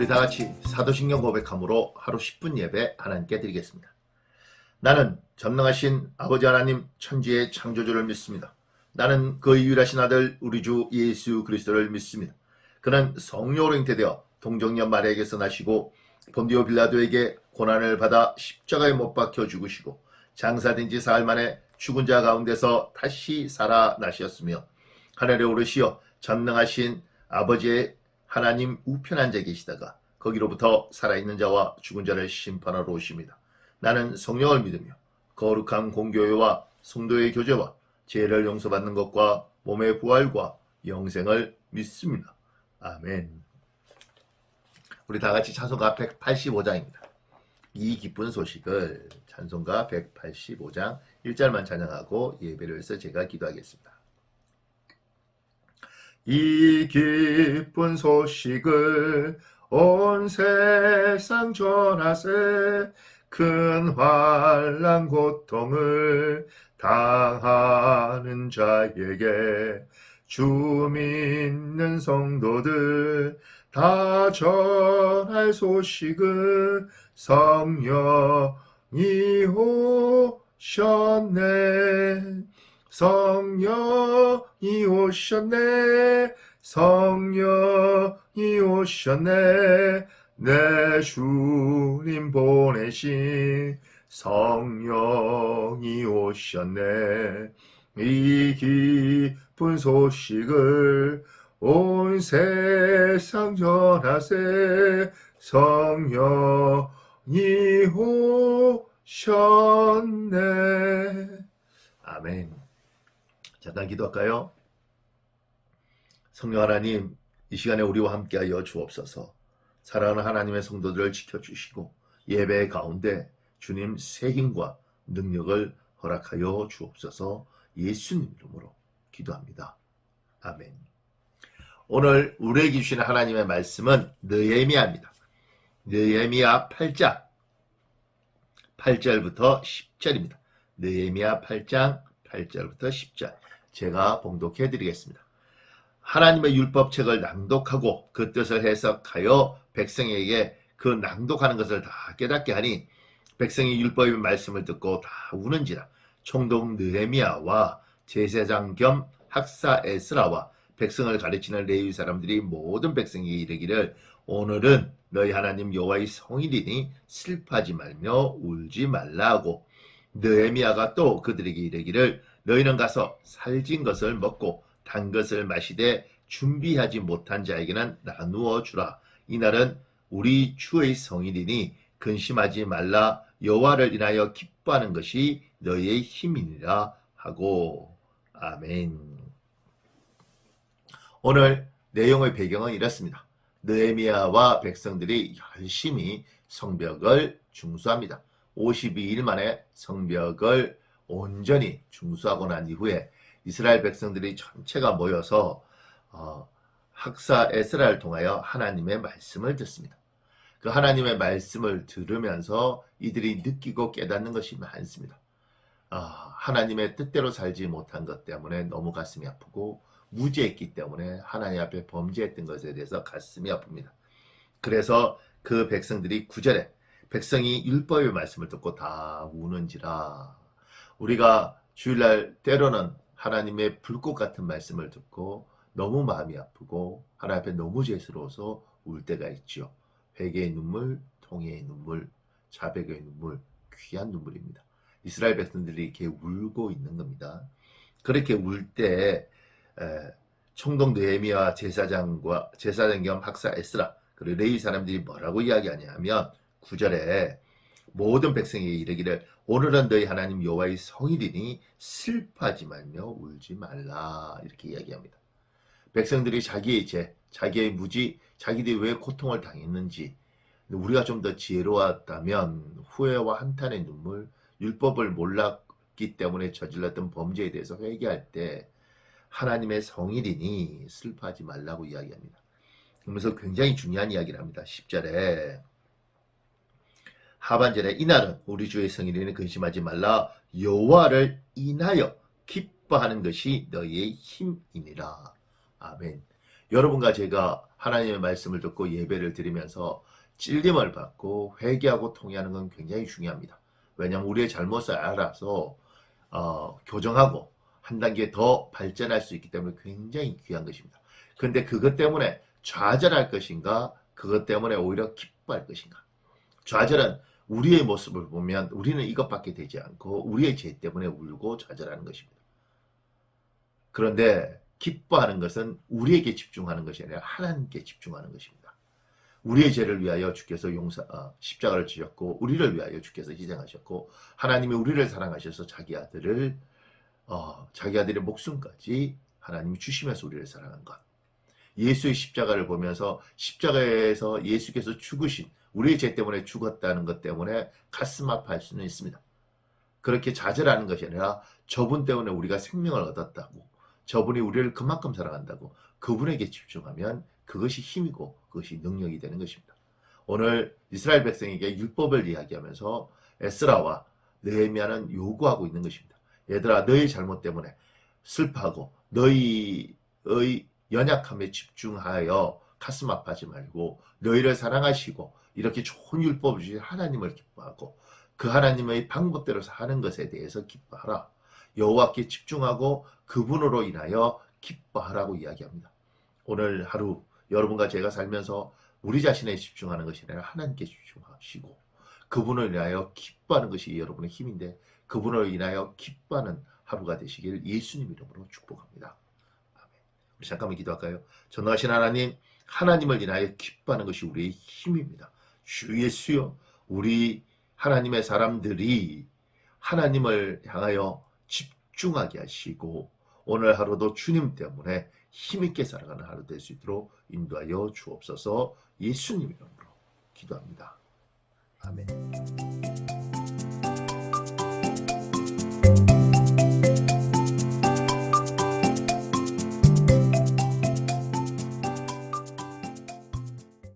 우리 다 같이 사도신경 고백함으로 하루 10분 예배 하나님께 드리겠습니다. 나는 전능하신 아버지 하나님 천지의 창조주를 믿습니다. 나는 그 유일하신 아들 우리 주 예수 그리스도를 믿습니다. 그는 성령으로 잉태되어 동정녀 마리아에게서 나시고 본디오 빌라도에게 고난을 받아 십자가에 못 박혀 죽으시고 장사된 지 사흘 만에 죽은 자 가운데서 다시 살아나셨으며 하늘에 오르시어 전능하신 아버지의 하나님 우편 앉아 계시다가 거기로부터 살아있는 자와 죽은 자를 심판하러 오십니다. 나는 성령을 믿으며 거룩한 공교회와 성도의 교제와 죄를 용서받는 것과 몸의 부활과 영생을 믿습니다. 아멘. 우리 다 같이 찬송가 185장입니다. 이 기쁜 소식을 찬송가 185장 1절만 찬양하고 예배를 해서 제가 기도하겠습니다. 이 기쁜 소식을 온 세상 전하세 큰 환난 고통을 당하는 자에게 주 믿는 성도들 다 전할 소식을 성령이 오셨네 성령이 오셨네 성령이 오셨네 내 주님 보내신 성령이 오셨네 이 기쁜 소식을 온 세상 전하세 성령이 오셨네. 아멘. 잠깐 기도할까요? 성령 하나님, 이 시간에 우리와 함께하여 주옵소서. 사랑하는 하나님의 성도들을 지켜주시고 예배 가운데 주님 새 힘과 능력을 허락하여 주옵소서. 예수님 이름으로 기도합니다. 아멘. 오늘 우리에게 주시는 하나님의 말씀은 느헤미야입니다. 느헤미야 8장 8절부터 10절입니다. 느헤미야 8장 8절부터 10절 제가 봉독해 드리겠습니다. 하나님의 율법책을 낭독하고 그 뜻을 해석하여 백성에게 그 낭독하는 것을 다 깨닫게 하니 백성이 율법의 말씀을 듣고 다 우는지라 총독 느헤미야와 제사장 겸 학사 에스라와 백성을 가르치는 레위 사람들이 모든 백성에게 이르기를 오늘은 너희 하나님 여호와의 성일이니 슬퍼하지 말며 울지 말라 하고 느헤미야가 또 그들에게 이르기를 너희는 가서 살진 것을 먹고 단 것을 마시되 준비하지 못한 자에게는 나누어 주라. 이날은 우리 주의 성일이니 근심하지 말라. 여호와를 인하여 기뻐하는 것이 너희의 힘이니라 하고. 아멘. 오늘 내용의 배경은 이렇습니다. 느헤미야와 백성들이 열심히 성벽을 중수합니다. 52일 만에 성벽을 온전히 중수하고 난 이후에 이스라엘 백성들이 전체가 모여서 학사 에스라를 통하여 하나님의 말씀을 듣습니다. 그 하나님의 말씀을 들으면서 이들이 느끼고 깨닫는 것이 많습니다. 하나님의 뜻대로 살지 못한 것 때문에 너무 가슴이 아프고 무죄했기 때문에 하나님 앞에 범죄했던 것에 대해서 가슴이 아픕니다. 그래서 그 백성들이 9절에 백성이 율법의 말씀을 듣고 다 우는지라. 우리가 주일날 때로는 하나님의 불꽃 같은 말씀을 듣고 너무 마음이 아프고 하나님 앞에 너무 죄스러워서 울 때가 있죠. 회개의 눈물, 통회의 눈물, 자백의 눈물, 귀한 눈물입니다. 이스라엘 백성들이 이렇게 울고 있는 겁니다. 그렇게 울 때 총독 느헤미야와 제사장 겸 학사 에스라 그리고 레위 사람들이 뭐라고 이야기하냐면 9절에 모든 백성에게 이르기를 오늘은 너희 하나님 여호와의 성일이니 슬퍼하지 말며 울지 말라 이렇게 이야기합니다. 백성들이 자기의 죄, 자기의 무지, 자기들이 왜 고통을 당했는지 우리가 좀 더 지혜로웠다면 후회와 한탄의 눈물, 율법을 몰랐기 때문에 저질렀던 범죄에 대해서 회개할 때 하나님의 성일이니 슬퍼하지 말라고 이야기합니다. 그러면서 굉장히 중요한 이야기를 합니다. 10절에 하반절에 이날은 우리 주의 성일이니 근심하지 말라. 여호와를 인하여 기뻐하는 것이 너희의 힘이니라. 아멘. 여러분과 제가 하나님의 말씀을 듣고 예배를 드리면서 찔림을 받고 회개하고 통회하는 건 굉장히 중요합니다. 왜냐하면 우리의 잘못을 알아서 교정하고 한 단계 더 발전할 수 있기 때문에 굉장히 귀한 것입니다. 그런데 그것 때문에 좌절할 것인가? 그것 때문에 오히려 기뻐할 것인가? 좌절은 우리의 모습을 보면 우리는 이것밖에 되지 않고 우리의 죄 때문에 울고 좌절하는 것입니다. 그런데 기뻐하는 것은 우리에게 집중하는 것이 아니라 하나님께 집중하는 것입니다. 우리의 죄를 위하여 주께서 십자가를 지셨고 우리를 위하여 주께서 희생하셨고 하나님이 우리를 사랑하셔서 자기 아들의 목숨까지 하나님이 주시면서 우리를 사랑한 것. 예수의 십자가를 보면서 십자가에서 예수께서 죽으신 우리의 죄 때문에 죽었다는 것 때문에 가슴 아파할 수는 있습니다. 그렇게 좌절하는 것이 아니라 저분 때문에 우리가 생명을 얻었다고, 저분이 우리를 그만큼 사랑한다고 그분에게 집중하면 그것이 힘이고 그것이 능력이 되는 것입니다. 오늘 이스라엘 백성에게 율법을 이야기하면서 에스라와 느헤미야는 요구하고 있는 것입니다. 얘들아, 너희 잘못 때문에 슬퍼하고 너희의 연약함에 집중하여 가슴 아파하지 말고 너희를 사랑하시고 이렇게 좋은 율법을 주신 하나님을 기뻐하고 그 하나님의 방법대로 사는 것에 대해서 기뻐하라. 여호와께 집중하고 그분으로 인하여 기뻐하라고 이야기합니다. 오늘 하루 여러분과 제가 살면서 우리 자신에 집중하는 것이 아니라 하나님께 집중하시고 그분을 인하여 기뻐하는 것이 여러분의 힘인데 그분을 인하여 기뻐하는 하루가 되시길 예수님 이름으로 축복합니다. 아멘. 우리 잠깐만 기도할까요? 전능하신 하나님, 하나님을 인하여 기뻐하는 것이 우리의 힘입니다. 주 예수여, 우리 하나님의 사람들이 하나님을 향하여 집중하게 하시고 오늘 하루도 주님 때문에 힘있게 살아가는 하루 될 수 있도록 인도하여 주옵소서. 예수님 이름으로 기도합니다. 아멘.